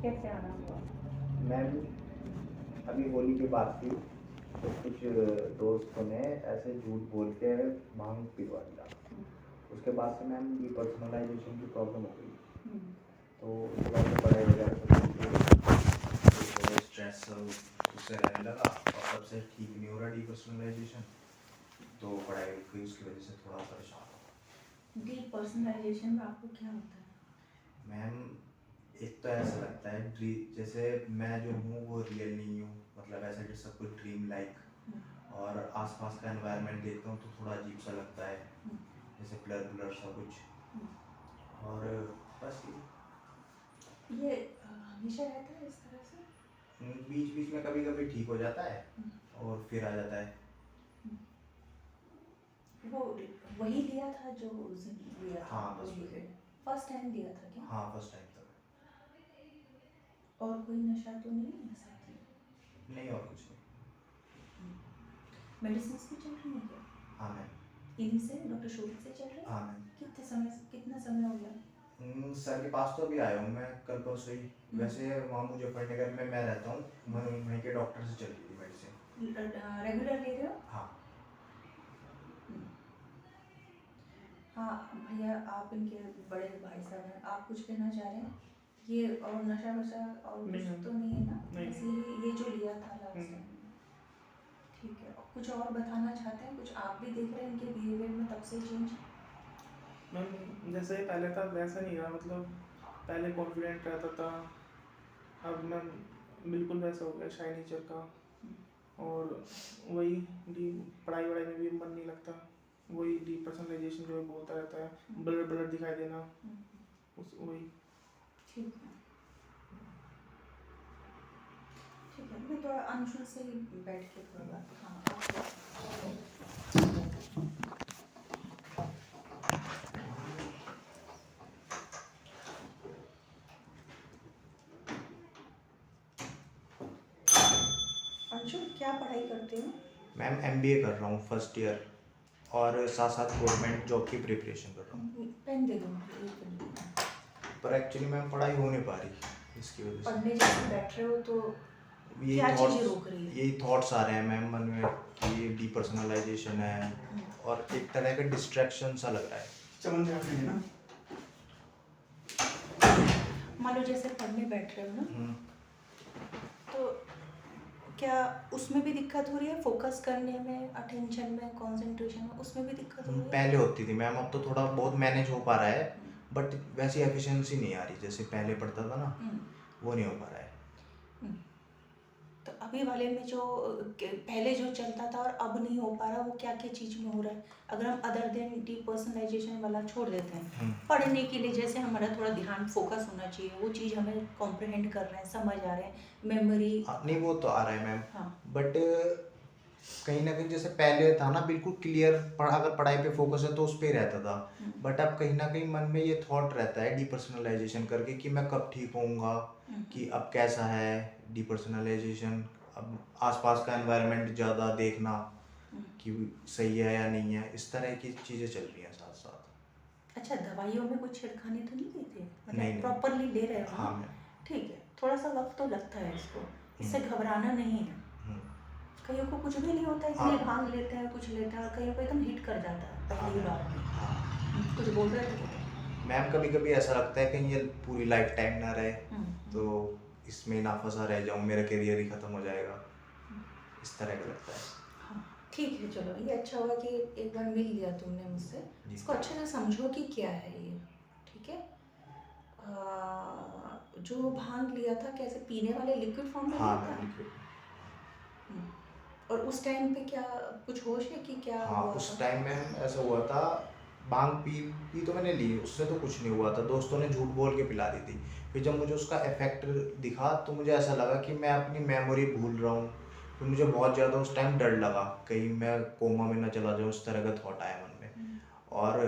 कैसे आना हुआ? मैम अभी होली की बात थी तो कुछ दोस्तों ने ऐसे झूठ बोल के भांग पिलवा दिया। उसके बाद से मैम डिपर्सनलाइजेशन की प्रॉब्लम हो गई। तो थोड़ा सा पढ़ाई वगैरह सब थोड़ा स्ट्रेस उससे रहने लगा और तब से ठीक नहीं हो रहा डिपर्सनलाइजेशन। तो पढ़ाई की उसकी वजह से थोड़ा परेशान हो। डीपर्सनलाइजेशन में आपको क्या होता है? मैम एक तो ऐसा लगता है जैसे मैं जो हूँ वो रियल नहीं हूँ, मतलब ऐसा जैसा कुछ ड्रीम लाइक। और आसपास का एनवायरनमेंट देखता हूँ तो थोड़ा अजीब सा लगता है, जैसे ब्लर ब्लर सा कुछ। और बस ये हमेशा रहता है इस तरह से? बीच बीच में कभी कभी ठीक हो जाता है और फिर आ जाता है। वो वही लिया था जो उस दिन लिया था? हाँ, बस वही। फर्स्ट टाइम लिया था क्या? हाँ, फर्स्ट टाइम तक। और कोई नशा तो नहीं है साथ में? नहीं, और कुछ नहीं। मेडिसिन भी चल रही है क्या? हाँ मैम। इन्हीं से डॉक्टर शोभित से चल रही है? हाँ मैम। कितना समय हो गया? सर के पास तो अभी आया हूँ मैं कल परसों ही। वैसे वहाँ मुजफ्फरनगर में मैं रहता हूँ, वहीं के डॉक्टर से चल रही थी मेडिसिन। रेगुलर ले रहे हो? हाँ। हाँ भैया, आप इनके बड़े भाई साहब हैं, आप कुछ कहना चाह रहे हैं? ये और नशा वशा और कुछ तो नहीं है ना? बस ये जो लिया था लास्ट टाइम। ठीक है, और कुछ और बताना चाहते हैं? कुछ आप भी देख रहे हैं इनके बिहेवियर में तब से चेंज? मैम जैसे पहले था वैसा नहीं रहा, मतलब पहले कॉन्फिडेंट रहता था, अब मैम बिल्कुल वैसा हो गया शाई नेचर का। और वही पढ़ाई वढ़ाई में भी मन नहीं लगता, वही डिपर्सनलाइजेशन जो है बोलता रहता है, ब्लर ब्लर दिखाई देना, उस वही। ठीक है, ठीक है, मैं थोड़ा अंशुल से बैठ के थोड़ा बात। हाँ, अंशुल क्या पढ़ाई करते हो? मैम MBA कर रहा हूँ फर्स्ट ईयर, और साथ साथ गवर्नमेंट जॉब की प्रिपरेशन कर रहा हूँ। पेन दे दो मुझे, एक पेन दे दो। पर एक्चुअली मैम पढ़ाई हो नहीं पा रही इसकी वजह से। पढ़ने जब बैठ रहे हो तो क्या चीज़ें रोक रही है? यही थॉट्स आ रहे हैं मैम मन में कि डिपर्सनलाइजेशन है और एक तरह का डिस्ट्रैक्शन सा लग रहा है। चमन जाते हैं ना। मान लो जैसे पढ़ने बैठ रहे हो ना, तो क्या उसमें भी दिक्कत हो रही है? फोकस करने में, अटेंशन में, कंसंट्रेशन में, उसमें भी दिक्कत हो रही है? पहले होती थी मैम, अब तो थोड़ा बहुत मैनेज हो पा रहा है, बट वैसी एफिशिएंसी नहीं आ रही जैसे पहले पढ़ता था ना, वो नहीं हो पा रहा है। तो अभी वाले में जो पहले जो चलता था और अब नहीं हो पा रहा, वो क्या क्या चीज़ में हो रहा है? अगर हम अदर देन डिपर्सनलाइजेशन वाला छोड़ देते हैं, पढ़ने के लिए जैसे हमारा थोड़ा ध्यान फोकस होना चाहिए, वो चीज़ हमें कॉम्प्रिहेंड कर रहे हैं, समझ आ रहे हैं, मेमोरी। नहीं, वो तो आ रहा है मैम। हाँ। बट कहीं ना कहीं जैसे पहले था ना बिल्कुल क्लियर, अगर पढ़ाई पे फोकस है तो उस पे ही रहता था। बट अब कहीं ना कहीं मन में ये थॉट रहता है डिपर्सनलाइजेशन करके कि मैं कब ठीक होऊंगा, कि अब कैसा है डिपर्सनलाइजेशन, अब आसपास का एनवायरनमेंट ज़्यादा देखना कि सही है या नहीं है, इस तरह की चीज़ें चल रही हैं साथ साथ। अच्छा, दवाइयों में कुछ छिड़खानी तो नहीं देते? नहीं, नहीं। प्रॉपरली ले रहे हो? हाँ मैम। ठीक है, थोड़ा सा वक्त तो लगता है इसको, इससे घबराना नहीं है। कईयों को कुछ भी नहीं होता, इसलिए भांग लेते हैं, कुछ लेते हैं, और कईयों को एकदम हिट कर जाता है पहली बार में। कुछ बोल रहे थे? मैम कभी कभी ऐसा लगता है कि ये पूरी लाइफ टाइम ना रहे, तो इसमें ना फंसा रह जाऊँ, मेरा करियर ही ख़त्म हो जाएगा, इस तरह का लगता है। हाँ ठीक है, चलो ये अच्छा हुआ कि एक बार मिल लिया तुमने मुझसे। इसको अच्छे से समझो कि क्या है ये, ठीक है? जो भांग लिया था कैसे, पीने वाले लिक्विड फॉर्म में लिया था? और उस टाइम पे क्या कुछ होश है कि क्या हाँ, हुआ उस था? टाइम में ऐसा हुआ था, भांग पी तो मैंने ली, उससे तो कुछ नहीं हुआ था, दोस्तों ने झूठ बोल के पिला दी थी। फिर जब मुझे उसका इफेक्ट दिखा तो मुझे ऐसा लगा कि मैं अपनी मेमोरी भूल रहा हूँ। फिर मुझे बहुत ज़्यादा उस टाइम डर लगा कहीं मैं कोमा में ना चला जाऊँ, उस तरह का थॉट आया मन में। और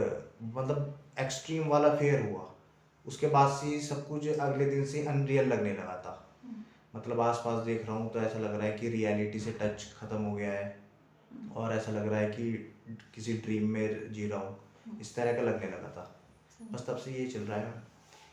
मतलब एक्सट्रीम वाला फेयर हुआ। उसके बाद से ही सब कुछ अगले दिन से अनरियल लगने लगा था। मतलब आसपास देख रहा हूँ तो ऐसा लग रहा है कि रियलिटी से टच ख़त्म हो गया है, और ऐसा लग रहा है कि किसी ड्रीम में जी रहा हूँ, इस तरह का लगने लगा था। बस तब से ये चल रहा है।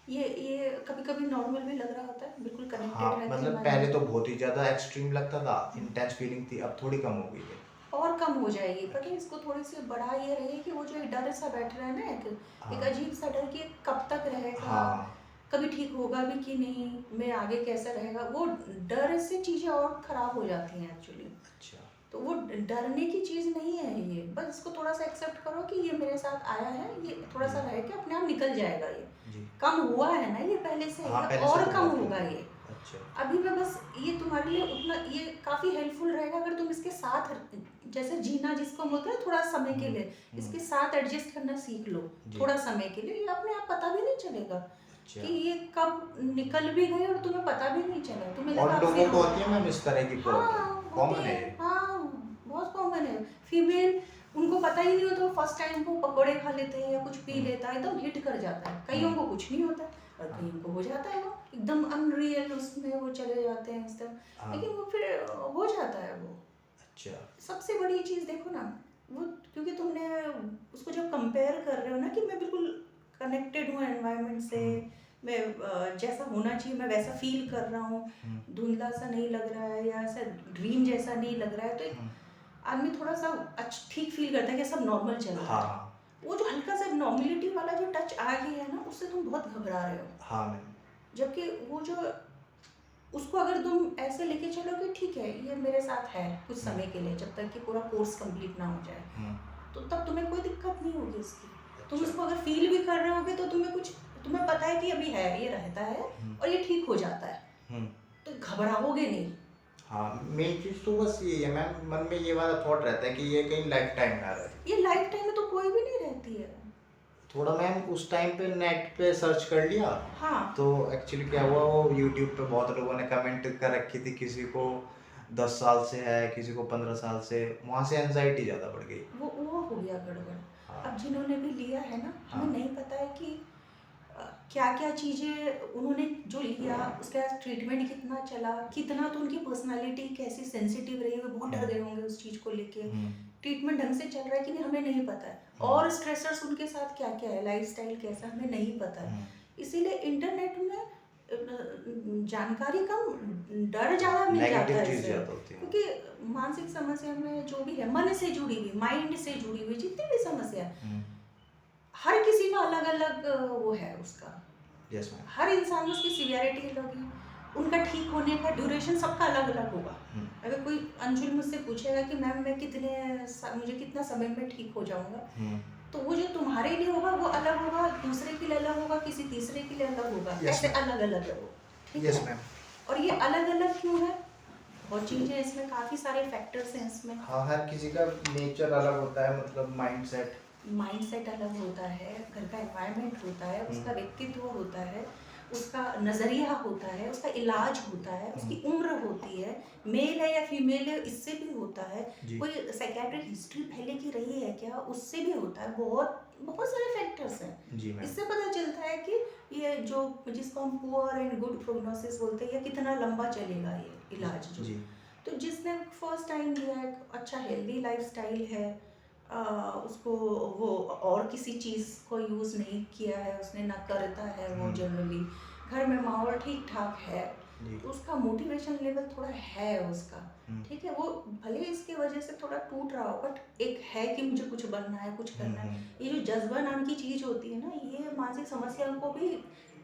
ये कभी-कभी नॉर्मल भी लग रहा होता है, बिल्कुल कनेक्टेड हाँ, रहते हैं मतलब हमारे पहले तो साथ। बहुत ही ज़्यादा एक्सट्रीम लगता था, इंटेंस फीलिंग थी, अब थोड़ी कम हो गई है। और कम हो जाएगी, पता है इसको थोड़ी-सी बढ़ा ये रही है कि वो जो एक डर सा बैठ रहा है ना, एक हाँ, अजीब सा डर कि कब तक रहेगा, हाँ, कभी ठीक होगा भी कि नहीं, मैं आगे कैसा रहेगा, वो डर से चीज़ें और ख़राब हो जाती हैं एक्चुअली। अच्छा, तो वो डरने की चीज़ नहीं है ये, बस इसको थोड़ा-सा एक्सेप्ट करो कि ये मेरे साथ आया है, ये थोड़ा-सा जी, रह के अपने आप निकल जाएगा ये। जी। कम हुआ है ना ये पहले से, हाँ, ये पहले से और तो कम बहुत होगा कम है। ये। अच्छा, अभी मैं बस ये तुम्हारे लिए उतना ये काफ़ी हेल्पफुल रहेगा अगर तुम इसके साथ जैसे जीना जिसको हम बोलते हैं थोड़ा समय के हुँ, लिए, हुँ, इसके साथ एडजस्ट करना सीख लो, जी, थोड़ा समय के लिए, ये अपने आप पता भी नहीं चलेगा अच्छा। कि ये कब निकल भी गई और तुम्हें पता भी नहीं चला, तुम्हें लगा और अब लोगों फिर को हो। होती है मैम इस तरह की प्रॉब्लम, हाँ, कॉमन होती है है, ये? हाँ, बहुत कॉमन है। फीमेल उनको पता ही नहीं होता, वो फर्स्ट टाइम वो पकोड़े खा लेते हैं या कुछ पी हुँ, लेता है, एकदम हिट कर जाता है। कईयों हुँ, को कुछ नहीं होता और हाँ, कईयों को हो जाता है, वो एकदम अनरियल उसमें वो चले जाते हैं एकदम, हाँ, लेकिन वो फिर हो जाता है वो। अच्छा, सबसे बड़ी चीज़ देखो ना, वो क्योंकि तुमने उसको जब कंपेयर कर रहे हो ना कि मैं बिल्कुल कनेक्टेड हूँ एनवायरनमेंट से, हुँ, मैं जैसा होना चाहिए मैं वैसा फील कर रहा हूँ, हुँ, धुंधला सा नहीं लग रहा है या ऐसा ड्रीम जैसा नहीं लग रहा है, तो एक हुँ, आदमी थोड़ा सा ठीक फील करता है कि सब नॉर्मल चल रहा हाँ, है। हाँ, वो जो हल्का सा नॉर्मलिटी वाला जो टच आ गया है ना, उससे तुम बहुत घबरा रहे हो। हाँ मैम, जबकि वो जो उसको अगर तुम ऐसे लेके चलो कि ठीक है ये मेरे साथ है कुछ हुँ, समय के लिए, जब तक कि पूरा कोर्स कंप्लीट ना हो जाए, हुँ, तो तब तुम्हें कोई दिक्कत नहीं होगी इसकी। तुम अच्छा, इसको अगर फील भी कर रहे होगे तो तुम्हें पता है कि अभी है, ये रहता है हुँ, और ये ठीक हो जाता है, हुँ। तो घबराओगे नहीं। हाँ, मेन चीज़ तो बस ये है मैम, मन में ये वाला थॉट रहता है कि ये कहीं लाइफ टाइम ना रहे। ये लाइफ टाइम में तो कोई भी नहीं रहती है। थोड़ा मैम उस टाइम पे नेट पे सर्च कर लिया, हाँ, तो एक्चुअली क्या हुआ, वो यूट्यूब पे बहुत लोगों ने कमेंट कर रखी थी, किसी को 10 साल से है, किसी को 15 साल से, वहाँ से एंजाइटी ज़्यादा बढ़ गई। वो हो गया गड़बड़। हाँ, अब जिन्होंने भी लिया है ना, हमें हाँ, नहीं पता है कि क्या-क्या चीज़ें उन्होंने जो लिया, उसके बाद ट्रीटमेंट कितना चला, कितना तो उनकी पर्सनैलिटी कैसी सेंसिटिव रही है, वो बहुत डर हुँ, गए होंगे उस चीज़ को लेके। हुँ, ट्रीटमेंट ढंग से चल रहा है कि नहीं हमें नहीं पता है, हुँ, और स्ट्रेसर्स उनके साथ क्या-क्या है, लाइफ़स्टाइल कैसा है, हमें नहीं पता है। हुँ, इसीलिए इंटरनेट में जानकारी कम, डर ज़्यादा मिल जाता नेगेटिव है चीज़ इससे। ज़्यादा होती है। क्योंकि मानसिक समस्या में जो भी है, मन से जुड़ी हुई, माइंड से जुड़ी हुई जितनी भी समस्या है, हुँ, हर किसी का अलग-अलग वो है उसका। Yes ma'am. हर इंसान में उसकी सीवियरिटी अलग है, उनका ठीक होने का ड्यूरेशन सबका अलग-अलग होगा। हुँ, अगर कोई अंशुल मुझसे पूछेगा कि मैम मुझे कितना समय में ठीक हो जाऊँगा, हुँ, तो वो जो तुम्हारे लिए होगा वो अलग होगा, दूसरे के लिए अलग होगा, किसी तीसरे के लिए अलग होगा, यस ऐसे मैम, अलग-अलग है वो, ठीक यस है? मैम। और ये अलग-अलग क्यों है? बहुत चीज़ें इसमें, काफ़ी सारे फैक्टर्स हैं इसमें। हाँ, हर किसी का नेचर अलग होता है, मतलब माइंडसेट। माइंडसेट अलग होता है, घर का एनवायरनमेंट होता है, हुँ, उसका व्यक्तित्व होता है, उसका नज़रिया होता है, उसका इलाज होता है, हुँ, उसकी उम्र होती है, मेल है या फीमेल है इससे भी होता है, जी, कोई साइकियाट्रिक हिस्ट्री पहले की रही है क्या उससे भी होता है, बहुत बहुत सारे फैक्टर्स हैं। जी मैम। इससे पता चलता है कि ये जो जिसको हम पुअर एंड गुड प्रोग्नोसिस बोलते हैं, या कितना लंबा चलेगा ये इलाज जो। जी, तो जिसने फर्स्ट टाइम लिया है, अच्छा हेल्दी लाइफस्टाइल है, उसको वो और किसी चीज़ को यूज़ नहीं किया है उसने, ना करता है वो हुँ, जनरली, घर में माहौल ठीक ठाक है, जी, तो उसका मोटिवेशन लेवल थोड़ा है उसका, हुँ, ठीक है, वो भले इसके वजह से थोड़ा टूट रहा हो, बट एक है कि मुझे कुछ बनना है, कुछ हुँ, करना है। हुँ, ये जो जज्बा नाम की चीज़ होती है ना, ये मानसिक समस्या को भी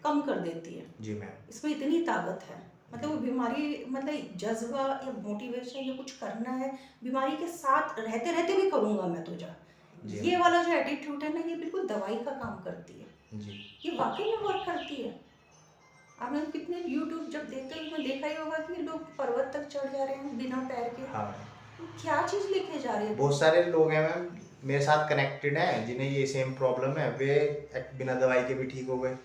कम कर देती है, जी मैम, इसमें इतनी ताकत है। मतलब जी, वो बीमारी, मतलब जज्बा या मोटिवेशन या कुछ करना है, बीमारी के साथ रहते रहते भी करूँगा मैं तो जा, जी ये मैम, वाला जो एटीट्यूड है ना, ये बिल्कुल दवाई का काम करती है, जी, ये वाकई में वर्क करती है। आपने कितने यूट्यूब जब देखते हो तो देखा ही होगा कि लोग पर्वत तक चढ़ जा रहे हैं बिना पैर के, हाँ। वो क्या चीज़ लेके जा रहे हैं। बहुत सारे लोग हैं मैम मेरे साथ कनेक्टेड हैं जिन्हें ये सेम प्रॉब्लम है, वे बिना दवाई के भी ठीक हो गए,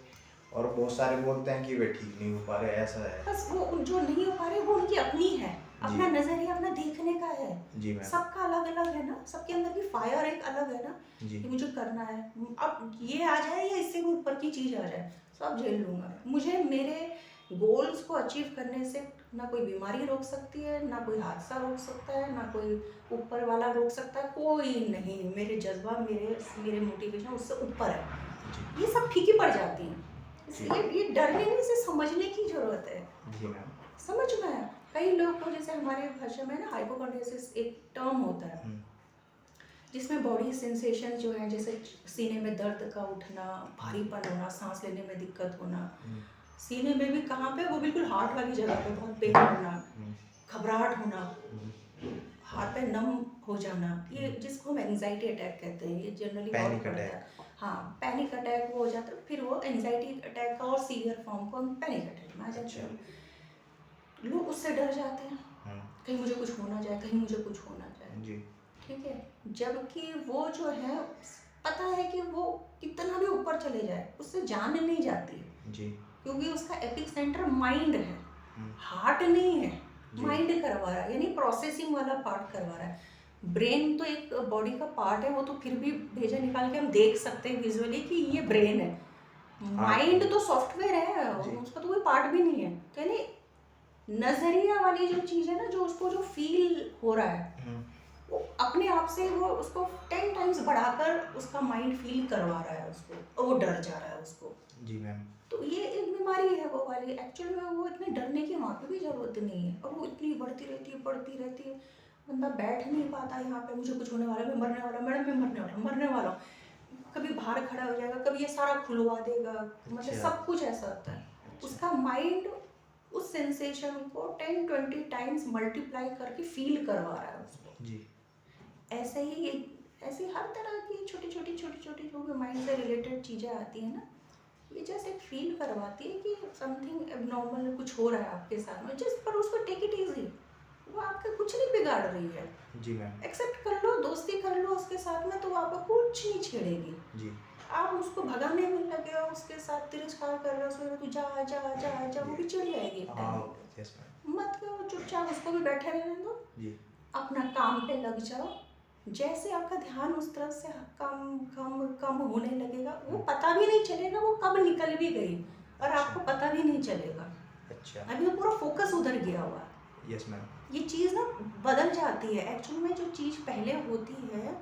और बहुत सारे बोलते हैं कि वे ठीक नहीं हो पा रहे, ऐसा है। बस वो जो नहीं हो पा रहे वो उनकी अपनी है, जी, अपना नजरिया, अपना देखने का है। जी मैम, सबका अलग अलग है ना, सबके अंदर की फायर एक अलग है ना, जी, कि मुझे करना है, अब ये आ जाए या इससे भी ऊपर की चीज़ आ जाए, सब झेल लूँगा मैं। मुझे मेरे गोल्स को अचीव करने से ना कोई बीमारी रोक सकती है, ना कोई हादसा रोक सकता है, ना कोई ऊपर वाला रोक सकता है, कोई नहीं। मेरे जज्बा, मेरे मेरे मोटिवेशन उससे ऊपर है, जी, ये सब फीकी पड़ जाती हैं। ये डरने नहीं, इसे समझने की जरूरत है। जी मैम। समझ में आया? कई लोग को, जैसे हमारे भाषा में ना हाइपोकॉन्ड्रियोसिस एक टर्म होता है जिसमें बॉडी सेंसेशन जो है, जैसे सीने में दर्द का उठना, भारीपन होना, सांस लेने में दिक्कत होना, सीने में भी कहाँ पे, वो बिल्कुल हार्ट वाली जगह पे बहुत पेन होना, घबराहट होना, हाथ पे नम हो जाना, ये जिसको हम एंजाइटी अटैक कहते हैं, ये जनरली बहुत पैनिक पड़ता है। अटैक। हाँ, पैनिक अटैक वो हो जाता है, फिर वो एंजाइटी अटैक का और सीवियर फॉर्म को हम पैनिक अटैक में आ जाते हैं। लोग उससे डर जाते हैं, कहीं मुझे कुछ होना जाए, कहीं मुझे कुछ होना जाए। जी। ठीक है, जबकि वो जो है पता है कि वो कितना भी ऊपर चले जाए उससे जान नहीं जाती जी। क्योंकि उसका एपिक सेंटर माइंड है, हार्ट नहीं है। माइंड करवा रहा है, यानी प्रोसेसिंग वाला पार्ट करवा रहा है। ब्रेन तो एक बॉडी का पार्ट है, वो तो फिर भी भेजा निकाल के हम देख सकते हैं विजुअली कि ये ब्रेन है। माइंड तो सॉफ्टवेयर है, उसका तो कोई पार्ट भी नहीं है। तो यानी नजरिया वाली जो चीज है ना, जो उसको जो फील हो रहा है वो अपने आप से वो उसको 10 टाइम्स बढ़ाकर उसका माइंड फील करवा रहा है उसको, वो डर जा रहा है उसको। जी मैम। तो ये एक बीमारी है वो वाली। एक्चुअल में वो इतने डरने की वहाँ पे भी जरूरत नहीं है, और वो इतनी बढ़ती रहती है। बंदा बैठ नहीं पाता यहाँ पे, मुझे कुछ होने वाला है, मैं मरने वाला, मैडम मैं मरने वाला हूँ। कभी बाहर खड़ा हो जाएगा, कभी ये सारा खुलवा देगा, मतलब सब कुछ ऐसा होता है। उसका माइंड उस सेंसेशन को 10-20 टाइम्स मल्टीप्लाई करके फील करवा रहा है उसको। जी। ऐसे हर तरह की छोटी जो भी माइंड से रिलेटेड चीज़ें आती हैं ना, ये जस्ट एक फील करवाती है कि समथिंग एबनॉर्मल कुछ हो रहा है आपके साथ में। जस्ट पर उसको टेक इट इजी, वो आपका कुछ नहीं बिगाड़ रही है। जी मैम। एक्सेप्ट कर लो, दोस्ती कर लो उसके साथ में, तो वो आपको कुछ नहीं छेड़ेगी। जी। आप उसको भगाने में लगे हो, उसके साथ तिरस्कार कर रहे हो, उसको तू जा जा जा जा, वो भी चिढ़ जाएगी एक टाइम पे। Yes ma'am. मत करो, चुपचाप उसको भी बैठे रहने दो, जी। अपना काम पे लग जाओ। जैसे आपका ध्यान उस तरफ से कम होने लगेगा, वो पता भी नहीं चलेगा वो कब निकल भी गई, और आपको पता भी नहीं चलेगा। अच्छा। अभी वो पूरा फोकस उधर गया हुआ है। Yes ma'am. ये चीज़ ना बदल जाती है। एक्चुअल में जो चीज़ पहले होती है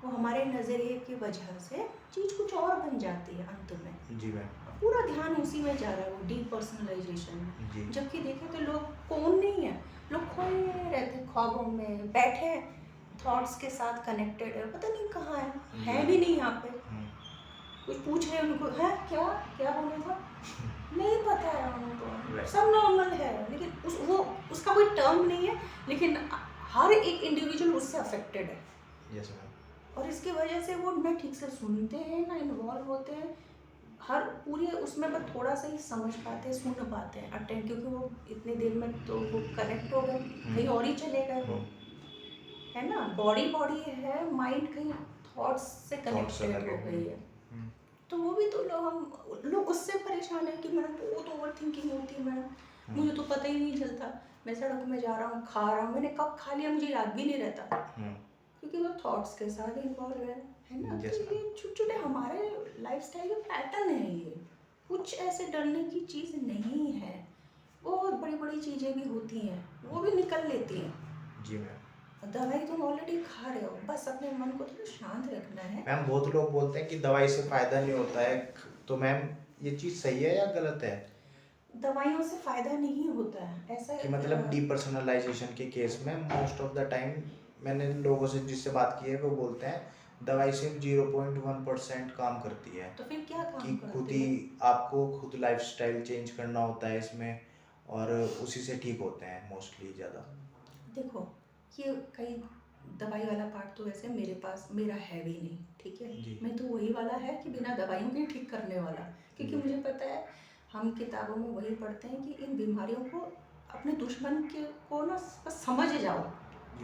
वो हमारे नज़रिए की वजह से चीज़ कुछ और बन जाती है अंत में। जी मैम। पूरा ध्यान उसी में जा रहा है, वो डीपर्सनलाइजेशन में। जी। जबकि देखें तो लोग कौन नहीं है, लोग खोए रहते ख्वाबों में, बैठे थॉट्स के साथ कनेक्टेड है, पता नहीं कहाँ है भी नहीं यहाँ पे। कुछ पूछ रहे हैं उनको, है क्या क्या बोला था, नहीं पता है उनको, सब नॉर्मल है, लेकिन उसका कोई टर्म नहीं है, लेकिन हर एक इंडिविजुअल उससे अफेक्टेड है। Yes ma'am. और इसकी वजह से वो ना ठीक से सुनते हैं, ना इन्वॉल्व होते हैं, हर पूरे उसमें बस थोड़ा सा ही समझ पाते हैं, सुन पाते हैं अटेंड, क्योंकि वो इतनी देर में तो वो कनेक्ट हो गए, कहीं और ही चले गए वो, है ना। बॉडी है, माइंड कहीं थॉट्स से कनेक्टेड हो गई है। तो वो भी तो लोग उससे परेशान है कि मैडम बहुत ओवर थिंकिंग होती है मैडम, मुझे तो पता ही नहीं चलता, मैं सड़क में जा रहा हूँ, खा रहा हूँ, मैंने कब खा लिया मुझे याद भी नहीं रहता, क्योंकि वो थॉट्स के साथ इन्वॉल्व है ना। Yes, तो ये छोटे हमारे लाइफस्टाइल के पैटर्न है, ये कुछ ऐसे डरने की चीज़ नहीं है। बहुत बड़ी चीज़ें भी होती हैं, वो भी निकल लेती हैं। जी मैम। दवाई तुम ऑलरेडी खा रहे हो, बस अपने मन को थोड़ा शांत रखना है। मैम बहुत लोग बोलते हैं कि दवाई से फ़ायदा नहीं होता है, तो मैम ये चीज़ सही है या गलत है? दवाइयों से फ़ायदा नहीं होता है, ऐसा कि मतलब डीपर्सनलाइजेशन के केस में मोस्ट ऑफ द टाइम मैंने लोगों से जिससे बात की है वो बोलते हैं दवाई सिर्फ 0.1% काम करती है। तो फिर क्या काम कि करती खुद है? ही आपको खुद लाइफस्टाइल चेंज करना होता है इसमें, और उसी से ठीक होते हैं मोस्टली ज़्यादा। देखो, ये कई दवाई वाला पार्ट तो वैसे मेरा है भी नहीं, ठीक है। मैं तो वही वाला है कि बिना दवाइयों के ठीक करने वाला, क्योंकि मुझे पता है हम किताबों में वही पढ़ते हैं कि इन बीमारियों को अपने दुश्मन के को ना बस समझ जाओ,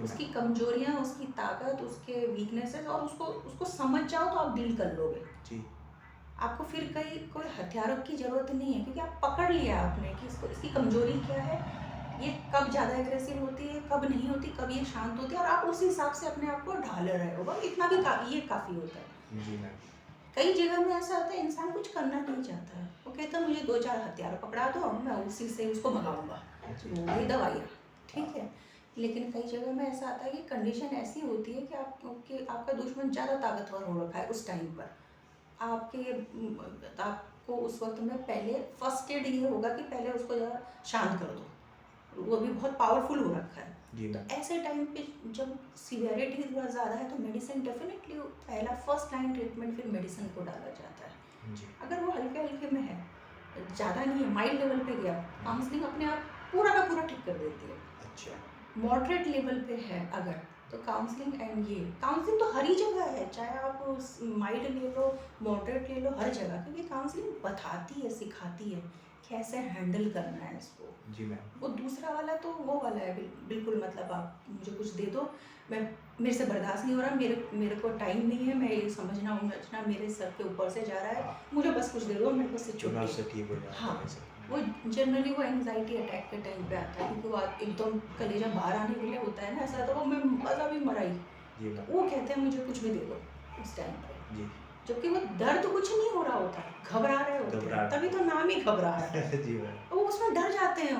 उसकी कमजोरियाँ, उसकी ताकत, उसके वीकनेसेस, और उसको समझ जाओ तो आप डील कर लोगे जी। आपको फिर कोई हथियारों की ज़रूरत नहीं है, क्योंकि आप पकड़ लिया आपने कि इसकी कमजोरी क्या है, ये कब ज़्यादा एग्रेसिव होती है, कब नहीं होती, कब ये शांत होती है, और आप उस हिसाब से अपने आप को ढाल रहे हो। बस इतना भी ये काफ़ी होता है। जी मैम। कई जगह में ऐसा होता है इंसान कुछ करना नहीं चाहता है, वो कहता है मुझे 2-4 हथियार पकड़ा दो, मैं उसी से उसको भगाऊंगा, वही दवाइयाँ, ठीक है। लेकिन कई जगह में ऐसा आता है कि कंडीशन ऐसी होती है कि आपका दुश्मन ज़्यादा ताकतवर हो रखा है उस टाइम पर, आपके को उस वक्त में पहले फर्स्ट एड ये होगा कि पहले उसको ज़रा शांत कर दो, वो भी बहुत पावरफुल हो रखा है। जी तो मैम। ऐसे टाइम पे जब सीवियरिटी थोड़ा ज़्यादा है तो मेडिसिन डेफिनेटली पहला फर्स्ट लाइन ट्रीटमेंट फिर मेडिसिन को डाला जाता है। जी अगर वो हल्के हल्के में है, ज़्यादा नहीं है, माइल्ड लेवल पे गया, काउंसलिंग अपने आप पूरा का पूरा ठीक कर देती है। अच्छा। मॉडरेट लेवल पे है अगर, तो काउंसलिंग एंड ये काउंसलिंग तो हर ही जगह है, चाहे आप माइल्ड ले लो, मॉडरेट ले लो, हर जगह, क्योंकि काउंसलिंग बताती है, सिखाती है कैसे हैंडल करना है इसको। जी मैम। वो दूसरा वाला तो वो वाला है बिल्कुल, मतलब आप मुझे कुछ दे दो, मैं मेरे से बर्दाश्त नहीं हो रहा, मेरे को टाइम नहीं है, मैं ये समझना उमझना मेरे सर के ऊपर से जा रहा है, हाँ। मुझे बस कुछ दे दो, मेरे को से जो मैं छुट्टी। उससे ठीक हो जाता हाँ, है वैसे। वो जनरली वो एंग्जाइटी अटैक के टाइम पे आता है, क्योंकि वो एकदम कलेजा बाहर आने के लिए होता है ना ऐसा, तो वो मैं मज़ा भी मरा ही। जी मैम। वो कहते हैं मुझे कुछ भी दे दो उस टाइम पे, जी। जबकि वो दर्द कुछ नहीं हो रहा होता, घबरा रहे होते हैं, घबराहट। तभी तो नाम ही घबराहट है। जी मैम। वो उसमें डर जाते हैं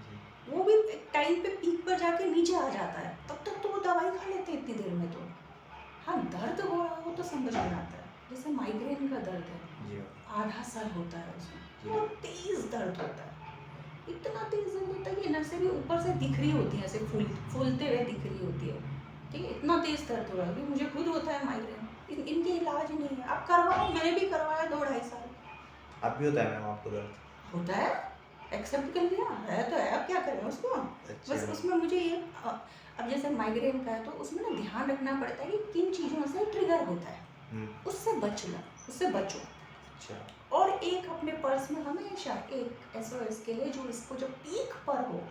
जी। वो भी एक टाइम पे पीक पर जाके नीचे आ जाता है, तब तक तो वो दवाई खा लेते हैं इतनी देर में तो। हाँ, दर्द हो रहा हो तो समझ में आता है, जैसे माइग्रेन का दर्द है, जी आधा सर होता है उसमें, जी। बहुत तेज दर्द होता है, इतना तेज दर्द होता है कि नसें भी ऊपर से दिख रही होती हैं, ऐसे फूलते हुए दिख रही होती है, ठीक है, इतना तेज दर्द हो रहा है। अभी मुझे खुद होता है माइग्रेन, इनके इलाज नहीं है, आप करवाओ, मैंने भी करवाया 2-2.5 साल। अब भी होता है मैम आपको दर्द? होता है, एक्सेप्ट कर लिया है तो है, अब क्या करें उसको। अच्छा। बस उसमें मुझे ये अब जैसे माइग्रेन का है तो उसमें ना ध्यान रखना पड़ता है कि किन चीज़ों से ट्रिगर होता है, उससे उससे बचो। अच्छा। और एक अपने पर्स में हमेशा एक SOS के लिए, जो इसको जब पीक पर हो,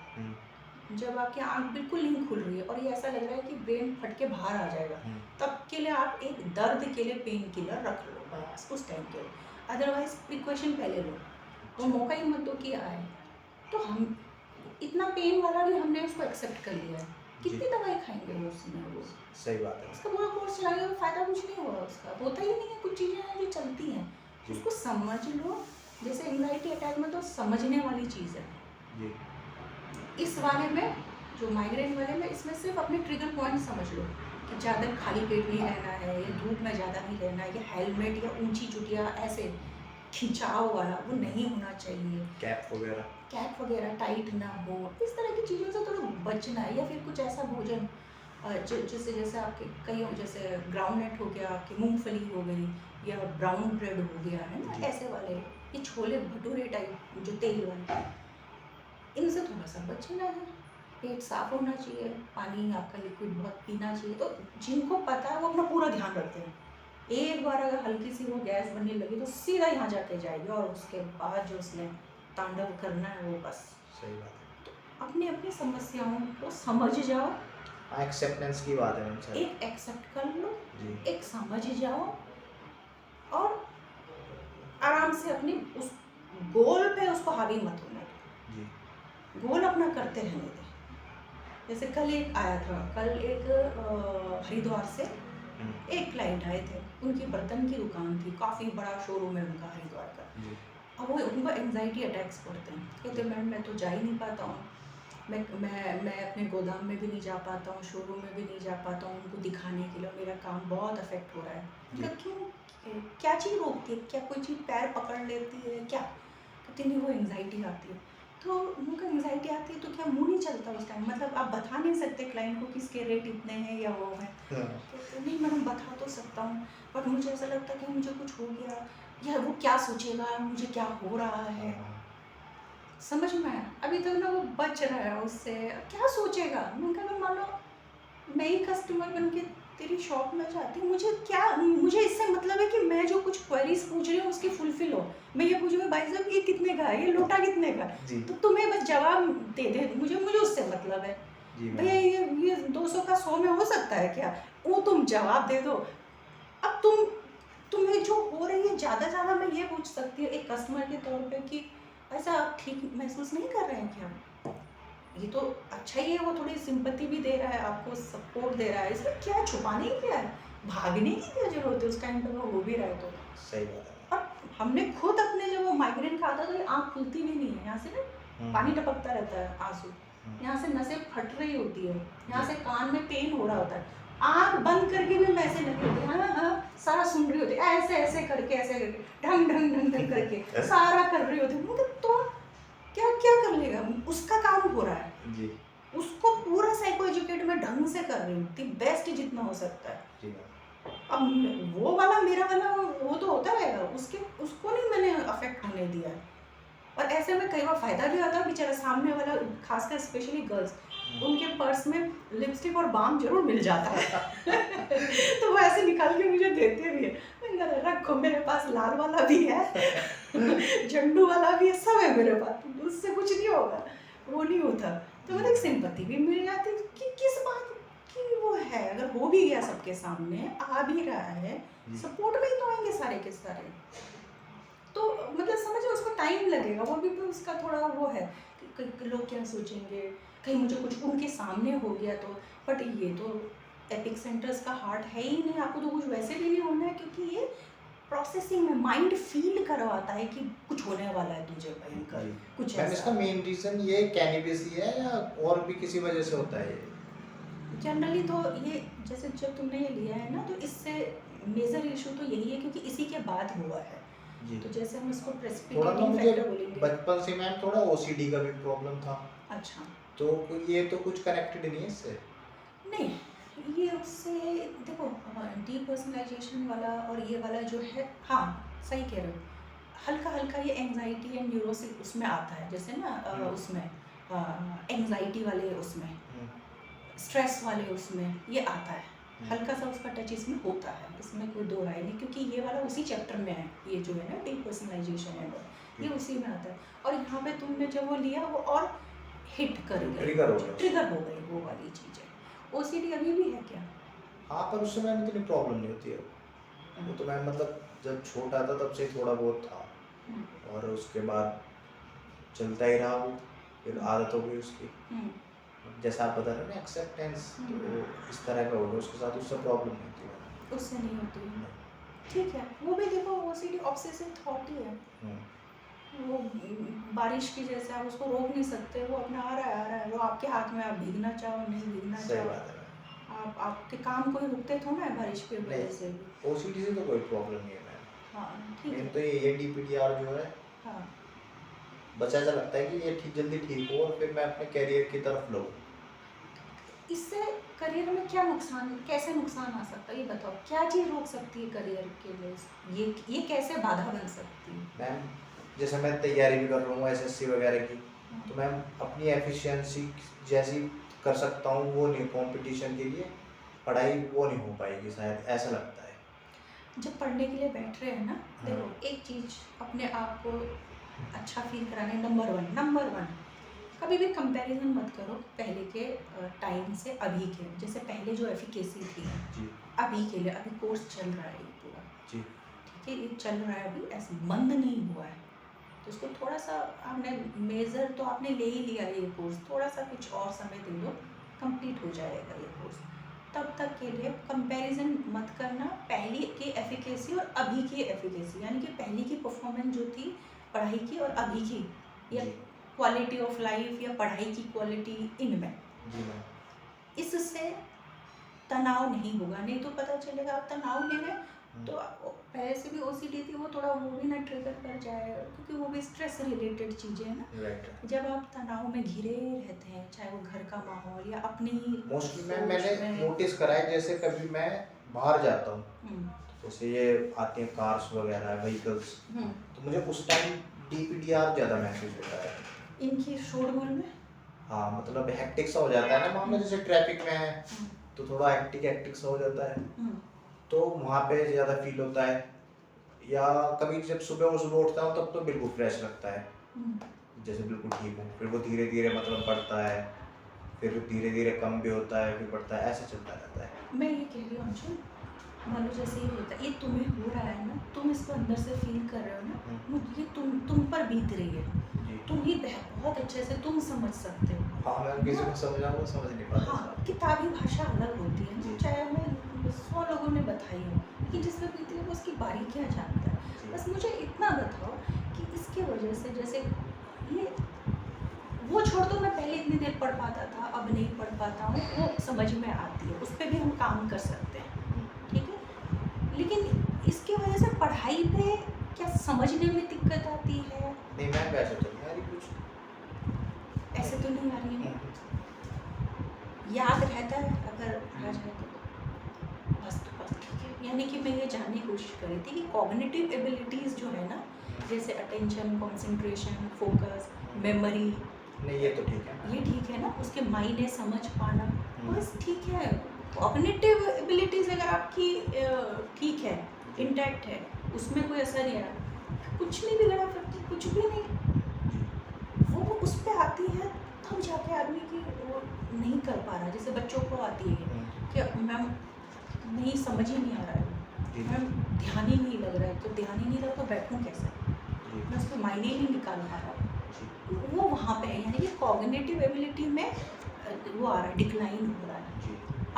जब आपकी आंख बिल्कुल नहीं खुल रही है और ये ऐसा लग रहा है कि ब्रेन फट के बाहर आ जाएगा, तब के लिए आप एक दर्द के लिए पेन किलर रख लो बस उस टाइम के लिए, अदरवाइज प्रिकॉशन पहले लो, वो मौका ही मत दो कि आए। तो हम इतना पेन वाला भी हमने उसको एक्सेप्ट कर लिया है, कितनी दवाई खाएंगे वो उसमें, वो सही बात है। उसका पूरा कोर्स चलाएंगे तो फायदा कुछ नहीं होगा, उसका होता ही नहीं है। कुछ चीज़ें हैं जो चलती हैं, जी। उसको समझ लो। जैसे एंग्जाइटी अटैक में तो समझने वाली चीज़ है, जी। इस वाले में जो माइग्रेन वाले में इसमें सिर्फ अपने ट्रिगर पॉइंट समझ लो कि ज़्यादा खाली पेट नहीं रहना है, या धूप में ज़्यादा नहीं रहना है, या हेलमेट या ऊंची चुटिया ऐसे खिंचाव वाला वो नहीं होना चाहिए, कैप वगैरह टाइट ना हो, इस तरह की चीज़ों से थोड़ा बचना है। या फिर कुछ ऐसा भोजन जैसे आपके कई, जैसे ग्राउंडनट हो गया, आपकी मूंगफली हो गई, या ब्राउन ब्रेड हो गया, है ना, जी। ऐसे वाले, ये छोले भटूरे टाइप जो तेल वाले, इनसे थोड़ा सा बचना है। पेट साफ होना चाहिए, पानी आपका लिक्विड बहुत पीना चाहिए। तो जिनको पता है वो अपना पूरा ध्यान रखते हैं, एक बार अगर हल्की सी वो गैस बनने लगी तो सीधा यहाँ जाके जाएगी, और उसके बाद जो उसने तांडव करना है वो बस। सही बात है। अपनी अपनी समस्याओं को समझ जाओ, एक्सेप्टेंस की बात है मैम सर। एक एक्सेप्ट कर लो, जी। एक समझ जाओ, और आराम से अपनी उस गोल पे उसको हावी मत होने दो, जी। गोल अपना करते रहने दो। जैसे कल एक आया था, कल एक हरिद्वार से एक क्लाइंट आए थे, उनकी बर्तन की दुकान थी, काफ़ी बड़ा शोरूम है उनका हरिद्वार का। जी। अब वो उनको एंग्जाइटी अटैक्स पड़ते हैं, कहते मैम मैं तो जा ही नहीं पाता हूँ, मैं अपने गोदाम में भी नहीं जा पाता हूँ, शोरूम में भी नहीं जा पाता हूँ उनको दिखाने के लिए, मेरा काम बहुत अफेक्ट हो रहा है। उनका क्यों, क्या चीज़ रोकती है, क्या कोई चीज़ पैर पकड़ लेती है क्या? कहते नहीं, वो एंग्जाइटी आती है। तो उनको एंग्जाइटी आती है तो क्या मुंह नहीं चलता उस टाइम, मतलब आप बता नहीं सकते क्लाइंट को कि इसके रेट इतने हैं या वो है। कहते नहीं मैडम बता तो सकता हूँ, बट मुझे ऐसा लगता है कि मुझे कुछ हो गया, या वो क्या सोचेगा, मुझे क्या हो रहा है, समझ में आया? अभी तक ना वो बच रहा है उससे, क्या सोचेगा। मैं कहा मान लो मैं ही कस्टमर बन के तेरी शॉप में जाती हूँ, मुझे इससे मतलब है कि मैं जो कुछ क्वेरीज पूछ रही हूँ उसकी फुलफिल हो। मैं ये पूछूँगी भाई साहब ये कितने का है, ये लोटा कितने का है, तो तुम्हें बस जवाब दे मुझे उससे मतलब है। भैया ये 200 का 100 में हो सकता है क्या, वो तुम जवाब दे दो। अब तुम्हें जो हो रही है ज़्यादा मैं ये पूछ सकती हूँ एक कस्टमर के तौर पे कि ऐसा आप ठीक महसूस नहीं कर रहे हैं क्या? ये तो अच्छा ही है, वो थोड़ी सिंपैथी भी दे रहा है, आपको सपोर्ट दे रहा है, इसमें क्या छुपाने की क्या है, भागने की क्या जरूरत है उस टाइम पे वो हो भी रहा है तो। सही बात है। और हमने खुद अपने जब वो माइग्रेन का आता तो आँख खुलती भी नहीं है, यहाँ से ना पानी टपकता रहता है आंसू, यहाँ से नसें फट रही होती है, यहाँ से कान में पेन हो रहा होता है, आँख बंद करके भी मैं ऐसे लगी होती, हाँ हाँ सारा सुन रही होती, ऐसे ऐसे करके ढंग ढंग ढंग ढंग करके सारा कर रही होती। मतलब तो क्या क्या कर लेगा, उसका काम हो रहा है, जी उसको पूरा साइको एजुकेट में ढंग से कर रही हूँ, दी बेस्ट जितना हो सकता है। जी मैम। अब वो वाला मेरा वाला वो तो होता रहेगा, उसको नहीं मैंने अफेक्ट होने दिया है। और ऐसे में कई बार फायदा भी होता है, बेचारा सामने वाला खासकर स्पेशली गर्ल्स, उनके पर्स में लिपस्टिक और बाम जरूर मिल जाता है तो वो ऐसे निकाल के मुझे देते भी है, मैंने कहा रखो मेरे पास लाल वाला भी है झंडू वाला भी है, सब है मेरे पास, उससे कुछ नहीं होगा, वो नहीं होता। तो मतलब एक सिंपैथी भी मिल जाती कि किस बात की वो है, अगर हो भी गया सबके सामने आ भी रहा है, सपोर्ट में ही तो आएंगे सारे के सारे। तो मतलब समझो उसको टाइम लगेगा, वो भी तो उसका थोड़ा वो है कि लोग क्या सोचेंगे, कहीं मुझे कुछ उनके सामने हो गया तो। बट ये तो एपिक सेंटर्स का हार्ट है ही नहीं, आपको तो कुछ वैसे भी नहीं होना है, क्योंकि ये प्रोसेसिंग में माइंड फील करवाता है कि कुछ होने वाला है तुझे भयंकर कुछ मैम इसका ऐसा। मेन रीजन ये कैनबिस ही है या और भी किसी वजह से होता है ये? जनरली तो ये जैसे जब तुमने ये लिया है ना, तो इससे मेजर इशू तो यही है क्योंकि इसी के बाद हुआ है। जी तो जैसे हम इसको थोड़ा ना प्रेसिपिटेटिंग मुझे फैक्टर बोलेंगे। बचपन से मैम थोड़ा ओसीडी का भी प्रॉब्लम था, अच्छा तो ये तो कुछ कनेक्टेड नहीं है इससे? नहीं, ये उससे देखो डीपर्सनलाइजेशन वाला और ये वाला जो है, हाँ सही कह रहे हो, हल्का हल्का ये एंजाइटी एंड न्यूरोसिस उसमें आता है, जैसे ना उसमें एंजाइटी वाले उसमें, स्ट्रेस वाले उसमें ये आता है, हल्का सा उसका टच इसमें होता है, इसमें कोई दो राय नहीं, क्योंकि ये वाला उसी चैप्टर में है, ये जो है ना डीपर्सनलाइजेशन है ये उसी में आता है। और यहाँ पे तुमने जब वो लिया वो और हिट कर गया, ट्रिगर हो गया। ट्रिगर हो गई वो वाली चीज़ है। ओसीडी अभी भी है क्या? हाँ पर उससे मैम इतनी प्रॉब्लम नहीं होती है, वो तो मैम मतलब जब छोटा था तब से ही थोड़ा बहुत था, और उसके बाद चलता ही रहा वो, फिर आदत हो गई उसकी, जैसा आप बता रहे हो ना एक्सेप्टेंस, तो इस तरह का होगा उसके साथ, उससे प्रॉब्लम नहीं होती है। उससे नहीं होती है, ठीक है। वो भी देखो ओसीडी ऑब्सेसिव थॉट ही है, वो बारिश की जैसे आप उसको रोक नहीं सकते, वो अपना आ रहा है, वो आपके हाथ में, आप भीगना चाहो नहीं भीगना सही चाहो, बात है। आप आपके काम को ही रुकते थोड़ा है बारिश की वजह से भी। ओसीडी से तो कोई प्रॉब्लम नहीं है मैम, हाँ ठीक मेन है। तो ये डीपीडीआर जो है, हाँ बस ऐसा लगता है कि ये जल्दी ठीक हो और फिर मैं अपने कैरियर की तरफ लूँ। इससे करियर में क्या नुकसान, कैसे नुकसान आ सकता है ये बताओ, क्या चीज़ रोक सकती है करियर के लिए, ये कैसे बाधा बन सकती है? मैम जैसे मैं तैयारी भी कर रहा हूँ एसएससी वगैरह की, तो मैम अपनी एफिशिएंसी जैसी कर सकता हूँ वो नहीं, कंपटीशन के लिए पढ़ाई वो नहीं हो पाएगी शायद, ऐसा लगता है। जब पढ़ने के लिए बैठ रहे हैं ना, देखो एक चीज़ अपने आप को अच्छा फील कराने, नंबर वन कभी भी कंपैरिजन मत करो पहले के टाइम से अभी के, जैसे पहले जो एफिकेसी थी जी अभी के लिए, अभी कोर्स चल रहा है ये पूरा, जी ठीक है, ये चल रहा है अभी, ऐसे बंद नहीं हुआ है, तो उसको थोड़ा सा आपने मेज़र तो आपने ले ही लिया ये कोर्स, थोड़ा सा कुछ और समय दे दो, कंप्लीट हो जाएगा ये कोर्स। तब तक के लिए कंपैरिजन मत करना पहली की एफिकेसी और अभी की एफिकेसी, यानी कि पहली की परफॉर्मेंस जो थी पढ़ाई की और अभी की, या जी क्वालिटी ऑफ लाइफ या पढ़ाई की क्वालिटी, इनमें जी मैम। इससे तनाव नहीं होगा, नहीं तो पता चलेगा आप तनाव ले रहे तो पहले से भी ओसीडी थी, वो थोड़ा वो भी ना ट्रिगर कर जाएगा, क्योंकि वो भी स्ट्रेस रिलेटेड चीज़ें हैं ना। राइट। जब आप तनाव में घिरे रहते हैं, चाहे वो घर का माहौल या अपनी मोस्टली मैम सोच मैंने में- नोटिस करा है, जैसे कभी मैं बाहर जाता हूँ, हम्म, जैसे ये आती हैं कार्स वगैरह व्हीकल्स, हम्म, तो मुझे उस टाइम डीपीडीआर ज़्यादा महसूस होता है। इनकी शोरगुल में हाँ मतलब हेक्टिक सा हो जाता है ना मामला, जैसे ट्रैफिक में है हम्म, तो थोड़ा हेक्टिक सा हो जाता है, हम्म, तो वहाँ पे ज़्यादा फील होता है। या कभी जब सुबह उठता हूँ तब तो बिल्कुल फ्रेश लगता है, हम्म। जैसे बिल्कुल ठीक हूँ, फिर वो धीरे धीरे मतलब बढ़ता है, फिर धीरे धीरे कम भी होता है, फिर बढ़ता है, ऐसे चलता रहता है। मैं ये कह रही हूँ अंशुल, मान लो जैसे ये होता है, ये तुम्हें हो रहा है ना, तुम इसको अंदर से फील कर रहे हो ना, ये तुम पर बीत रही है, जी तुम ही बहुत अच्छे से तुम समझ सकते हो। हाँ मैं किसी को समझाऊँ वो समझ नहीं पाता। हाँ, किताबी भाषा अलग होती है, जी। चाहे हमें 100 लोगों ने बताई हो, लेकिन जिसमें बीती है वो उसकी बारीकियाँ जानता है। बस मुझे इतना बताओ कि इसके वजह से, जैसे ये वो छोड़ दो, मैं पहले इतनी देर पढ़ पाता था, अब नहीं पढ़ पाता हूँ, वो समझ में आती है, उस पर भी हम काम कर सकते हैं, ठीक है। लेकिन इसकी वजह से पढ़ाई पे क्या समझने में दिक्कत आती है? नहीं मैम वैसे तो नहीं आ रही कुछ। ऐसे तो नहीं आ रही है, याद रहता है अगर आ जाए तो बस, तो बस ठीक है। यानी कि मैं ये जानने की कोशिश कर रही थी कि कॉग्निटिव एबिलिटीज़ जो है ना, जैसे अटेंशन, कंसंट्रेशन, फोकस, मेमोरी, नहीं ये तो ठीक है। ये ठीक है ना, उसके मायने समझ पाना, बस ठीक है। कॉग्निटिव एबिलिटीज़ अगर आपकी ठीक है, इंटैक्ट है, उसमें कोई असर नहीं आया, कुछ नहीं बिगड़ा, फिर कुछ भी नहीं, वो उस पर आती है तब जाके आदमी की वो नहीं कर पा रहा। जैसे बच्चों को आती है कि मैम नहीं समझ ही नहीं आ रहा है, मैम ध्यान ही नहीं लग रहा है, तो ध्यान ही नहीं लग रहा तो बैठूँ कैसे, मैं उसके मायने ही नहीं निकाल पा रहा, वो वहाँ पे है। यानी कि कॉग्निटिव एबिलिटी में वो आ रहा है, डिक्लाइन हो रहा है।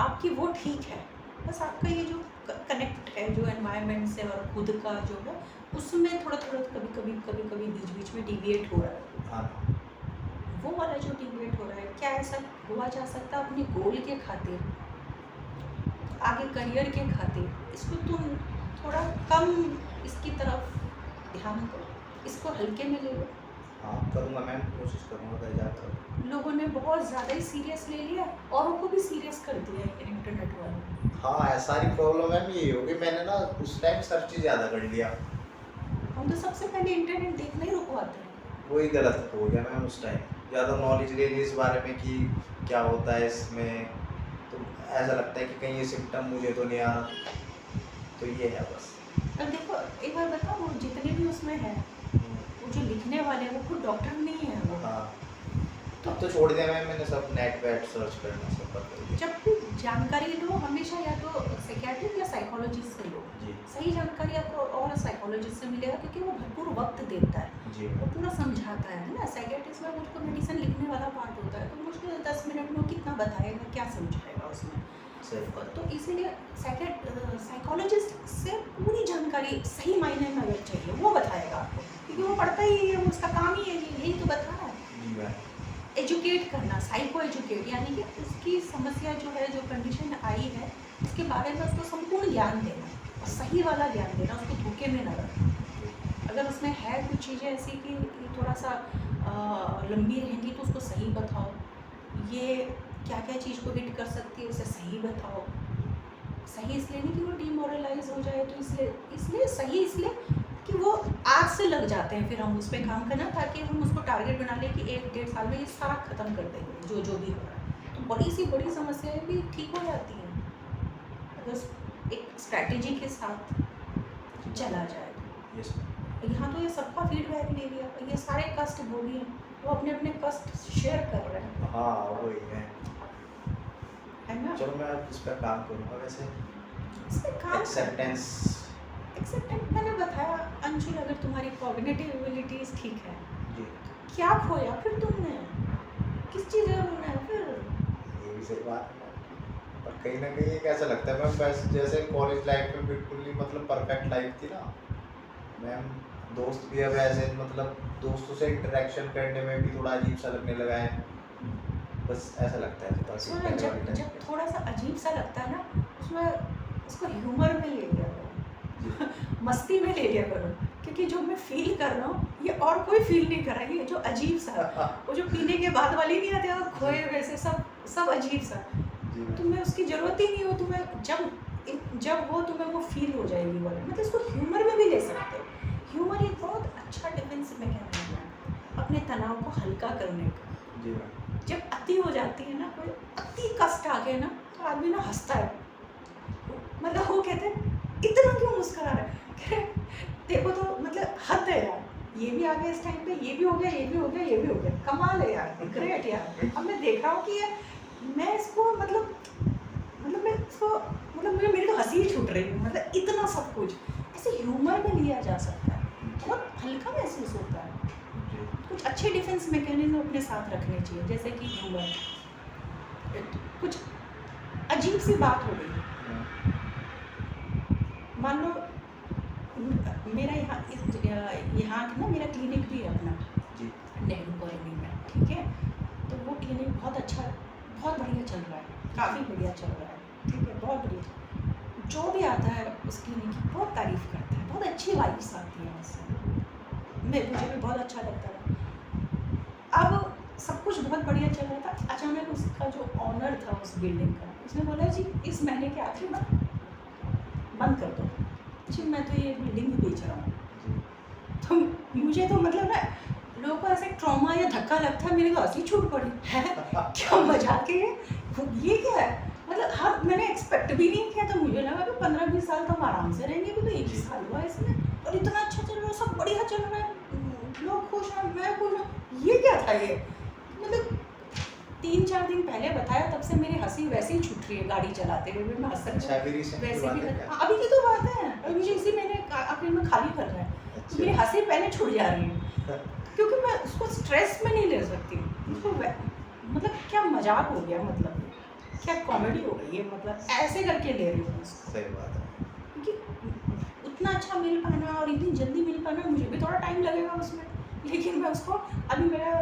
आपकी वो ठीक है, बस आपका ये जो कनेक्ट है जो एनवायरनमेंट से और खुद का जो है, उसमें थोड़ा थोड़ा कभी बीच बीच में डिविएट हो रहा है। वो वाला जो डिविएट हो रहा है, क्या ऐसा हुआ जा सकता अपने गोल के खातिर, आगे करियर के खातिर, इसको तुम थोड़ा कम इसकी तरफ ध्यान दो, इसको हल्के में ले लो। हाँ करूँगा मैम, कोशिश करूँगा घर जाकर। लोगों ने बहुत ज़्यादा ही सीरियस ले लिया, औरों को भी सीरियस कर दिया है इंटरनेट वालों। हाँ सारी प्रॉब्लम मैम यही होगी, मैंने ना उस टाइम सर्च ही ज़्यादा कर लिया, हम तो सबसे पहले इंटरनेट देखना ही रुकवाते हैं। वही गलत हो गया मैम उस टाइम, ज़्यादा नॉलेज ले ली इस बारे में कि क्या होता है इसमें, तो ऐसा लगता है कि कहीं ये सिम्टम मुझे तो नहीं आ रहा, तो ये है बस। अब देखो एक बार बताओ, वो जितने भी उसमें है, वो जो लिखने वाले हैं वो खुद डॉक्टर नहीं है वो। हाँ अब तो छोड़ दिया मैंने सब नेट वेट सर्च करना सब कर दिया। जब भी जानकारी लो हमेशा या तो साइकियाट्रिस्ट या साइकोलॉजिस्ट से लो, जी सही जानकारी आपको और साइकोलॉजिस्ट से मिलेगा, क्योंकि वो भरपूर वक्त देता है, जी वो पूरा समझाता है ना। साइकियाट्रिस्ट में मुझको मेडिसिन लिखने वाला पार्ट होता है, तो मुश्किल 10 मिनट में वो कितना बताएगा, क्या समझाएगा उसमें। सही। तो इसीलिए साइकोलॉजिस्ट से पूरी जानकारी सही मायने में अगर चाहिए वो बताएगा आपको, क्योंकि वो पढ़ता ही है, वो उसका काम ही है, यही तो बताना है। जी मैम। एजुकेट करना, साइको एजुकेट, यानी कि उसकी समस्या जो है, जो कंडीशन आई है, उसके बारे में उसको संपूर्ण ज्ञान देना, और सही वाला ज्ञान देना, उसको धोखे में न रखना। अगर उसमें है कुछ चीज़ें ऐसी कि थोड़ा सा लंबी रहेंगी तो उसको सही बताओ, ये क्या क्या चीज़ को हिट कर सकती है उसे सही बताओ। सही इसलिए नहीं कि वो डिमोरलाइज हो जाए, तो इसलिए सही इसलिए कि वो आज से लग जाते हैं फिर हम उस पर काम करना, ताकि हम उसको टारगेट बना लें कि 1-1.5 साल में ये सारा ख़त्म कर देंगे जो भी हो रहा है। तो बड़ी सी बड़ी समस्याएं भी ठीक हो जाती हैं अगर एक स्ट्रैटेजी के साथ चला जाए। Yes ma'am. यहाँ तो ये सबका फीडबैक ले लिया, ये सारे कष्ट भोगी हैं, वो अपने अपने कष्ट शेयर कर रहे हैं, हाँ वही है ना। चलो मैं अब इस पर काम करूँगा। वैसे इसमें काम एक्सेप्टेंस मैंने बताया अंशुल, अगर तुम्हारी कॉग्निटिव एबिलिटीज ठीक है, जी क्या खोया फिर तुमने, किस चीज़ का रोना है फिर? ये भी सही बात है, पर कहीं ना कहीं एक ऐसा लगता है मैम, बस जैसे कॉलेज लाइफ में बिल्कुल ही मतलब परफेक्ट लाइफ थी ना मैम, दोस्त भी अब ऐसे मतलब दोस्तों से इंटरेक्शन करने में भी थोड़ा अजीब सा लगने लगा है, बस ऐसा लगता है थोड़ा सा सुनो, पहले वाले जब टाइम जब थोड़ा सा अजीब सा लगता है ना, उसमें उसको ह्यूमर में ले लिया करो, मस्ती में ले लिया करो, क्योंकि जो मैं फील कर रहा हूँ ये और कोई फील नहीं कर रहा है। ये जो अजीब सा, वो जो पीने के बाद वाली नहीं आती है खोए वैसे, सब अजीब सा, जी मैम। तुम्हें उसकी ज़रूरत ही नहीं हो। तुम्हें जब वो तुम्हें वो फील हो जाएगी वाली, मतलब इसको ह्यूमर में भी ले सकते हो। ह्यूमर एक बहुत अच्छा डिफेंस मैकेनिज्म है अपने तनाव को हल्का करने का। जी मैम। जब अति हो जाती है ना, कोई अति कष्ट आ गए ना, तो आदमी ना हंसता है, मतलब वो कहते हैं इतना क्यों मुस्कुरा रहा है, देखो तो मतलब हद है यार, ये भी आ गया इस टाइम पे, ये भी हो गया, ये भी हो गया, ये भी हो गया, कमाल है यार, ग्रेट यार। अब मैं देख रहा हूँ कि मैं इसको मतलब मैं इसको मतलब मेरी तो हंसी ही छूट रही है, मतलब इतना सब कुछ ऐसे ह्यूमर में लिया जा सकता है, बहुत हल्का महसूस होता है। जी कुछ अच्छे डिफेंस मैकेनिज्म अपने साथ रखने चाहिए, जैसे कि ह्यूमर, कुछ अजीब सी बात हो गई, मान लो मेरा यहाँ ना मेरा क्लिनिक भी है अपना जी नेहरू कॉलोनी में, ठीक है, तो वो क्लिनिक बहुत अच्छा, बहुत बढ़िया चल रहा है, काफ़ी बढ़िया चल रहा है, ठीक है, बहुत बढ़िया। जो भी आता है उस क्लिनिक की बहुत तारीफ़ करता है, बहुत अच्छी वाइब्स आती हैं उससे, मुझे भी बहुत अच्छा लगता है। अब सब कुछ बहुत बढ़िया चल रहा था, अचानक उसका जो ऑनर था उस बिल्डिंग का, उसने बोला जी इस महीने के आखिर में बंद कर दो जी, मैं तो ये बिल्डिंग ही बेच रहा हूँ। तो मुझे तो मतलब ना लोगों को ऐसे ट्रॉमा या धक्का लगता है, मेरे को हंसी छूट पड़ी है क्या मजाक है ये क्या है, मतलब हर मैंने एक्सपेक्ट भी नहीं किया था, मुझे लगा कि 15-20 साल तो हम आराम से रहेंगे, भी तो 1 ही साल हुआ है इसमें और इतना अच्छा चल रहा है, सब बढ़िया चल रहा है, लोग खुश हैं, मैं खुश हूँ, ये क्या था ये, मतलब 3-4 दिन पहले बताया, तब से मेरी हंसी वैसे ही छूट रही है, गाड़ी चलाते हुए भी मैं हंस सकती अच्छा, अभी recent की वैसे बात भी है क्या? अभी की तो बात है, अभी मुझे इसी महीने आखिर में खाली कर रहा है, तो मेरी हंसी पहले छूट जा रही है क्योंकि मैं उसको स्ट्रेस में नहीं ले सकती, उसको मतलब क्या मजाक हो गया, मतलब क्या कॉमेडी हो गई है, मतलब ऐसे करके ले रही हूँ उसको, सही बात है। क्योंकि उतना अच्छा मिल पाना और इतनी जल्दी मिल पाना, मुझे भी थोड़ा टाइम लगेगा उसमें, लेकिन मैं उसको अभी मेरा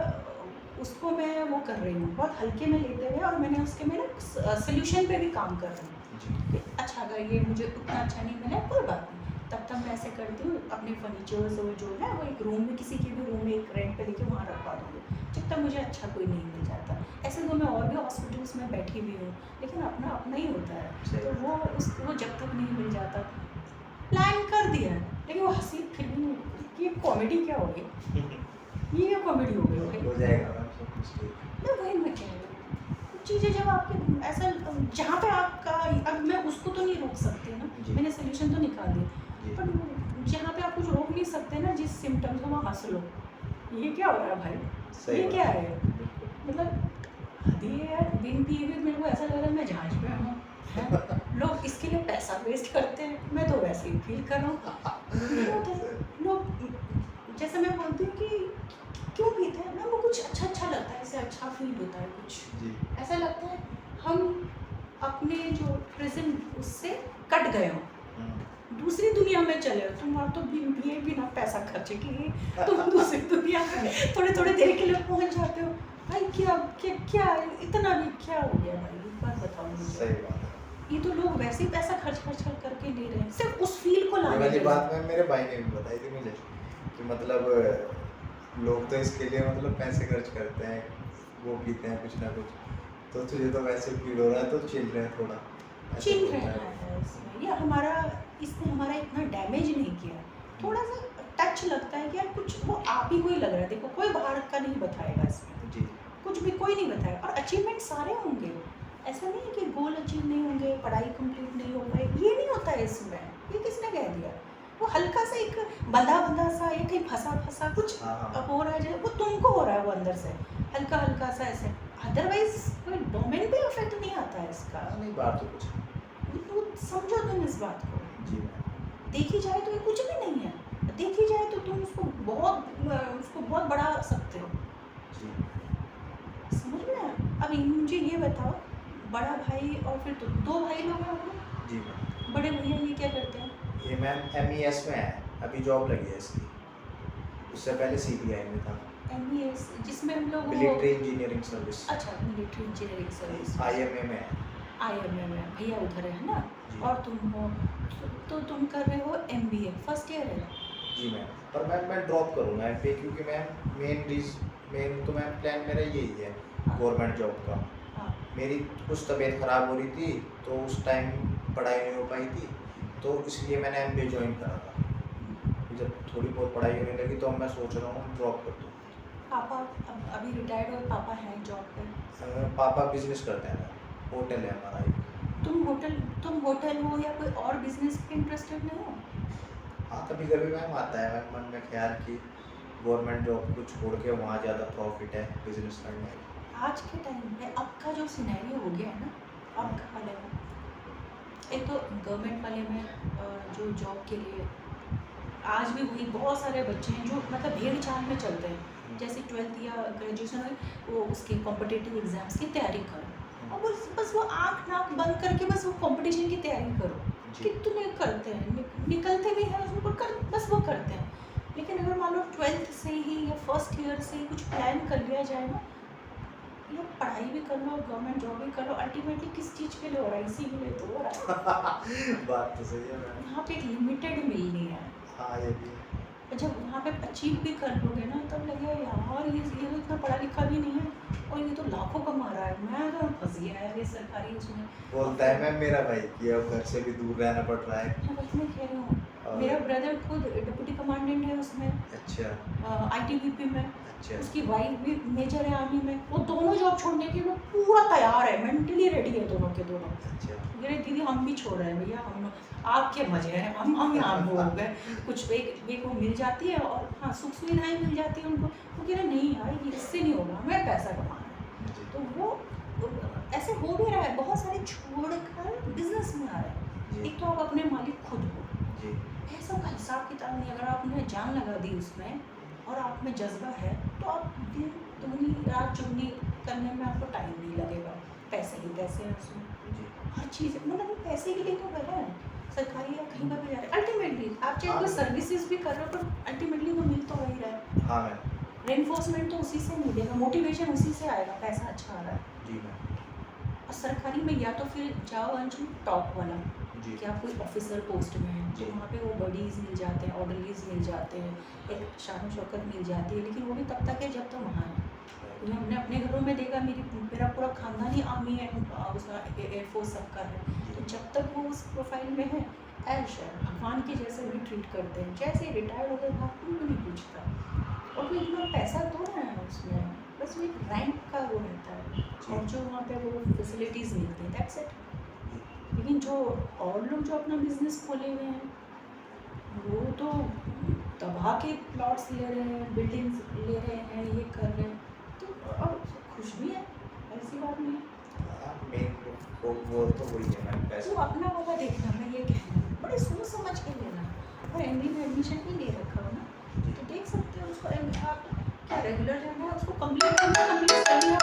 उसको मैं वो कर रही हूँ बहुत हल्के में लेते हुए, और मैंने उसके में ना सोल्यूशन पे भी काम कर रही हूँ जी, कि अच्छा अगर ये मुझे उतना अच्छा नहीं मिला कोई बात नहीं, तब तक मैं ऐसे करती हूँ अपने फर्नीचर्स और जो है वो एक रूम में, किसी के भी रूम में एक रेंट पे लेके वहाँ रखवा दूँगी, जब तक मुझे अच्छा कोई नहीं मिल जाता। ऐसे तो मैं और भी हॉस्पिटल्स में बैठी हुई हूँ, लेकिन अपना अपना ही होता है, तो वो जब तक नहीं मिल जाता, प्लान कर दिया है, लेकिन वो हंसी फिर भी नहीं, ये कॉमेडी क्या हो गई, ये क्या कॉमेडी हो गई भाई, हो जाएगा मैम सब कुछ ठीक। मैं वही मैं कह रही हूँ, कुछ चीज़ें जब आपके ऐसा जहाँ पे आपका, अब मैं उसको तो नहीं रोक सकती ना, जी। मैंने सोल्यूशन तो निकाल दिया, जी, पर जहाँ पे आप कुछ रोक नहीं सकते ना, जिस सिम्टम्स को वहाँ हंस लो, ये क्या हो रहा है भाई, सही ये बात क्या है। है, मतलब हद ही है यार, बिन पिए हुए मेरे को ऐसा लग रहा है मैं जहाज पे हूँ, हैं? लोग इसके लिए पैसा वेस्ट करते हैं, मैं तो वैसे ही फील कर रहा हूँ, नहीं होता है। लोग जैसे मैं बोलती हूँ कि क्यों पीते हैं ना, वो कुछ अच्छा लगता है, ऐसे अच्छा फील होता है, कुछ जी, ऐसा लगता है हम अपने जो प्रेजेंट उससे कट गए हो, दूसरी दुनिया में चले हो, तुम वहाँ तो ये बिना पैसा खर्चे किए तुम दूसरी दुनिया में थोड़े थोड़े देर के लिए पहुँच जाते हो, भाई क्या क्या क्या इतना भी क्या हो गया भाई, एक बात बताओ मुझे, सही बात है। ये तो लोग वैसे ही पैसा खर्च करके ले रहे हैं, सिर्फ उस फील को ये लाने वाली के लिए। बात में मेरे भाई ने भी बताई थी मुझे कि मतलब लोग तो इसके लिए मतलब पैसे खर्च करते हैं, वो पीते हैं कुछ ना कुछ, तो तुझे तो वैसे फील हो रहा है तो चिल रहे हैं थोड़ा, ऐसे चिल बोलता रहना है। है इसमें, ये हमारा इसने हमारा इतना डैमेज नहीं किया, थोड़ा सा टच लगता है कि यार कुछ वो आप ही को ही लग रहा है, देखो कोई बाहर का नहीं बताएगा इसमें, जी, कुछ भी कोई नहीं बताएगा, और अचीवमेंट सारे होंगे, ऐसा नहीं है कि गोल अचीव नहीं होंगे, पढ़ाई कंप्लीट नहीं होगा, ये नहीं होता है इसमें, ये किसने कह दिया, वो हल्का सा एक बंधा सा, एक कहीं फंसा कुछ हाँ। हो रहा है, वो तुमको हो रहा है, वो अंदर से हल्का सा ऐसे, अदरवाइज कोई डोमेन पे इफेक्ट नहीं आता है इसका, नहीं बात तो कुछ है। तो समझो तुम इस बात को, जी मैम। देखी जाए तो ये कुछ भी नहीं है, देखी जाए तो तुम उसको बहुत बढ़ा सकते हो, जी, समझ में आया? अब मुझे ये बताओ, बड़ा भाई और फिर तुम 2 भाई लोग हैं आप लोग? जी मैम। बड़े भैया ये क्या करते हैं? ये मैम MES में है, अभी जॉब लगी है इसकी, उससे पहले CPI में था, MES जिसमें हम लोग मिलिट्री इंजीनियरिंग सर्विस, अच्छा मिलिट्री इंजीनियरिंग सर्विस, IMA में है। IMA में भैया उधर है ना, जी। और तुम हो, तो तुम कर रहे हो MBA फर्स्ट ईयर है? जी मैम, पर मैम मैं ड्रॉप करूँगा MBA, क्योंकि मैम मेन तो मैम प्लान मेरा यही है गवर्नमेंट जॉब का। हाँ मेरी कुछ तबीयत ख़राब हो रही थी, तो उस टाइम पढ़ाई नहीं हो पाई थी, तो इसलिए मैंने MBA ज्वाइन करा था। जब थोड़ी बहुत पढ़ाई होने लगी तो अब मैं सोच रहा हूँ ड्रॉप कर दूँ। पापा अभी रिटायर्ड हो, पापा हैं जॉब पे? पापा बिजनेस करते हैं, होटल है हमारा एक। तुम होटल हो या कोई और बिजनेस पे इंटरेस्टेड नहीं हो? हाँ, कभी कभी मैम आता है मैम मन में ख्याल कि गवर्नमेंट जॉब को छोड़ के वहाँ ज़्यादा प्रॉफिट है बिजनेस करने में। आज के टाइम में अब का जो सिनेरियो हो गया है ना, अब का वाले में, एक तो गवर्नमेंट वाले में जो जॉब के लिए आज भी वही बहुत सारे बच्चे हैं जो मतलब भेड़ चाल में चलते हैं, जैसे 12th या ग्रेजुएशन में वो उसके कॉम्पिटिटिव एग्जाम्स की तैयारी करो, और बस वो आँख नाक बंद करके बस वो कंपटीशन की तैयारी करो, कितने करते हैं, निकलते भी हैं उसमें, बस वो करते हैं, लेकिन अगर मान लो 12th से ही या फर्स्ट ईयर से ही कुछ प्लान कर लिया जाए ना, यार पढ़ाई भी कर लो, गवर्नमेंट जॉब भी कर लो, अल्टीमेटली किस चीज़ के लिए हो रहा है? इसी के लिए तो हो रहा है। बात तो सही है मैम। यहाँ पे एक लिमिटेड मिलनी है। हाँ ये भी है। और जब वहाँ पे अचीव भी कर लोगे ना, तब लगेगा यार ये तो इतना पढ़ा लिखा भी नहीं है और ये तो लाखों कमा रहा है, मैं तो फंस गया यार ये सरकारी उसमें। बोलता है मैम मेरा भाई कि अब घर से भी दूर रहना पड़ रहा है। मैं वही मैं कह रही हूँ, और- मेरा ब्रदर खुद डिप्टी कमांडेंट है उसमें, अच्छा ITBP में। अच्छा उसकी वाइफ भी मेजर है आर्मी में। वो दोनों जॉब छोड़ने के लिए पूरा तैयार है, मेंटली रेडी है दोनों के दोनों। अच्छा। कह रहे दीदी हम भी छोड़ रहे हैं भैया, हम आपके मजे हैं, हम यहाँ हो गए। कुछ एक वो मिल जाती है और हाँ सुख सुविधाएं मिल जाती है उनको। वो कह रहे नहीं यार ये इससे नहीं होगा, हमें पैसा कमाना है। जी तो वो ऐसे हो भी रहा है, बहुत सारे छोड़कर बिजनेस में आ रहे हैं। जी एक तो आप अपने मालिक खुद हो, जी पैसों का हिसाब किताब नहीं। अगर आपने जान लगा दी उसमें और आप में जज्बा है तो आप दिन दुगनी रात चुगनी करने में आपको टाइम नहीं लगेगा। पैसे ही पैसे हैं उसमें, जी हर चीज़ मतलब ये पैसे के लिए तो कर रहे हैं, सरकारी या कहीं पर भी जा रहे हैं। अल्टीमेटली आप चाहे कोई हाँ। सर्विसेज भी कर रहे हो तो अल्टीमेटली तो मिल तो वही रहा है। हाँ मैम। रेनफोर्समेंट तो उसी से मिलेगा, मोटिवेशन उसी से आएगा, पैसा अच्छा आ रहा है। जी मैम। और सरकारी में या तो फिर जाओ अंशु टॉप वाला जी कि आप कोई ऑफिसर पोस्ट में हैं, तो जी। वहाँ पे वो बडीज़ मिल जाते हैं, ऑर्डरलीज मिल जाते हैं, एक शान शौकत मिल जाती है। लेकिन वो भी तब तक है जब तक वहाँ है। क्योंकि हमने अपने घरों में देखा, मेरा पूरा खानदान ही आर्मी है, उसका एयरफोर्स सबका है। तो जब तक वो उस प्रोफाइल में है, ऐश है, भगवान के जैसे भी ट्रीट करते हैं। जैसे रिटायर्ड हो गए भाग कोई भी नहीं पूछता और कोई इतना पैसा तो ना है उसमें, बस वो एक रैंक का वो रहता है और जो वहाँ पे वो फैसिलिटीज़ मिलती हैं, दैट्स इट। लेकिन जो और लोग जो अपना बिजनेस खोले हुए हैं वो तो तबाह के प्लॉट्स ले रहे हैं, बिल्डिंग्स ले रहे हैं, ये कर रहे हैं, तो और खुश भी है, ऐसी बात नहीं है। मेन वो तो वही है मैम, तो पैसा। अपना वाला देखना, मैं ये कहना बड़े सोच समझ के लेना। और MBA में एडमिशन भी ले रखा हो ना, तो देख सकते हो उसको। आप क्या रेगुलर जाना है, उसको कंप्लीट करना, कंप्लीट कर लिया